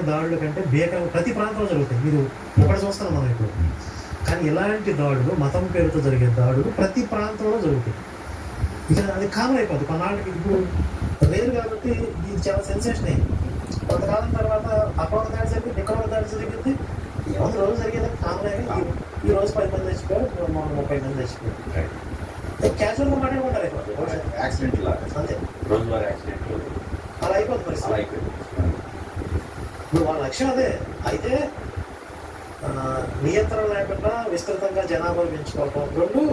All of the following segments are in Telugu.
దాడుల కంటే భీకరం ప్రతి ప్రాంతంలో జరుగుతాయి. మీరు ఒకటి చూస్తున్నాం మనం ఇప్పుడు. కానీ ఇలాంటి దాడులు, మతం పేరుతో జరిగే దాడులు ప్రతి ప్రాంతంలో జరుగుతాయి. ఇక అది కామన్ అయిపోద్ది కొన్నాళ్ళకి. ఇప్పుడు రేరు కాబట్టి ఇది చాలా సెన్సేషన్ అయింది. కొంతకాలం తర్వాత అక్కడ దాడి జరిగింది, ఇక్కడ దాడి జరిగింది, ఏమైనా రోజు జరిగేది కామన్ అయ్యి ఈ రోజు 10 మంది తెచ్చిపోయారు, 30 మంది తెచ్చిపోయారు. క్యాజువల్గా మాట్లాడుకుంటారు యాక్సిడెంట్ అంతే, రోజువారీ యాక్సిడెంట్లు అలా అయిపోతుంది పరిస్థితి. ఇప్పుడు వాళ్ళ లక్ష్యం అదే. అయితే నియంత్రణ లేకుండా విస్తృతంగా జనాభా పెంచుకోవటం, రెండు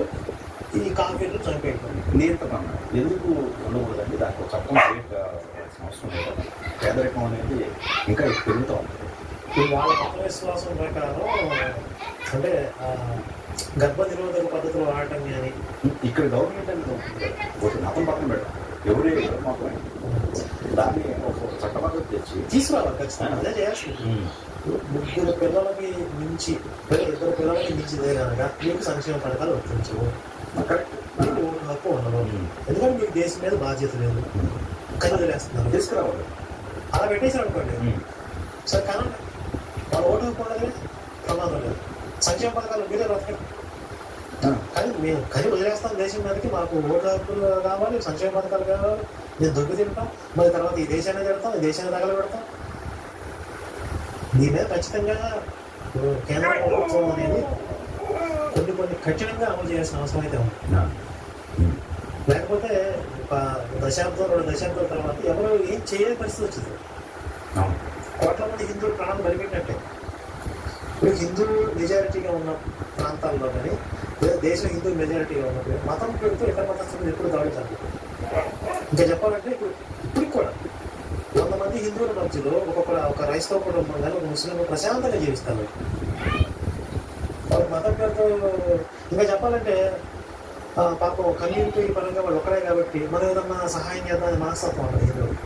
ఈ కాఫీలు చనిపోయటం. నియంత్రణ ఎందుకు ఉండకూడదండి? దానికి ఒక చట్టం క్రియేట్ కావాల్సిన అవసరం లేదు. పేదరికం అనేది ఇంకా పెరుగుతూ ఉంటుంది. ఇప్పుడు వాళ్ళ మత విశ్వాసం ప్రకారం అంటే గర్భ నిరోధక పద్ధతులు వాడటం కానీ ఇక్కడ గవర్నమెంట్ అనేది ఉంటుంది. ఒక మతం పక్కన పెట్టాం, ఎవరే మాత్రమే దాన్ని ఒక చట్ట పద్ధతి తెచ్చి తీసుకురావాలి ఖచ్చితంగా. అదే చేయాల్సింది. ముగ్గురు పిల్లలకి మించి, 2 పిల్లలకి మించిదే కనుక మీకు సంక్షేమ పథకాలు వర్తించవు, మీకు హక్కు ఉండదు. ఎందుకంటే మీకు దేశం మీద బాధ్యత లేదు, కళ్ళు వదిలేస్తున్నారు. తీసుకురావాలి. అలా పెట్టేసారు అనుకోండి, సరే కానీ వాళ్ళు ఓటు హక్కు ప్రమాదం లేదు, సంక్షేమ పథకాలు మీరే బ్రతకండి. కానీ మేము కని వదిలేస్తాం దేశం మీదకి, మాకు ఓటు హక్కులు కావాలి, సంక్షేమ పథకాలు కావాలి, నేను దొంగ తింటాం, మరి తర్వాత ఈ దేశాన్ని తిడతాం, ఈ దేశాన్ని తగలబెడతాం. దీని మీద ఖచ్చితంగా కేంద్ర ప్రభుత్వం అనేది కొన్ని కఠినంగా అమలు చేయాల్సిన అవసరం అయితే ఉంది. లేకపోతే 1 దశాబ్దం 2 దశాబ్దాల తర్వాత ఎవరు ఏం చేయని పరిస్థితి వచ్చింది. కోట్ల మంది హిందువులు ప్రాణాలు బలిపెట్టినట్టే. ఇప్పుడు హిందూ మెజారిటీగా ఉన్న ప్రాంతాల్లో కానీ లేదా దేశం హిందూ మెజారిటీగా ఉన్నప్పుడు మతం పెడుతూ ఇతర మతస్థులు ఎప్పుడు దాడి జరుగుతుంది. ఇంకా చెప్పాలంటే ఇప్పటికి కూడా 100 మంది హిందువుల మధ్యలో ఒక క్రైస్తవ కుటుంబం కానీ ఒక ముస్లిం ప్రశాంతంగా జీవిస్తారు. వాళ్ళకి మతం పేరుతో ఇంకా చెప్పాలంటే పాపం కమ్యూనిటీ పరంగా వాళ్ళు ఒకరే కాబట్టి మనం ఏదన్నా సహాయం చేద్దామని మనస్తత్వం ఉంటుంది హిందువులు.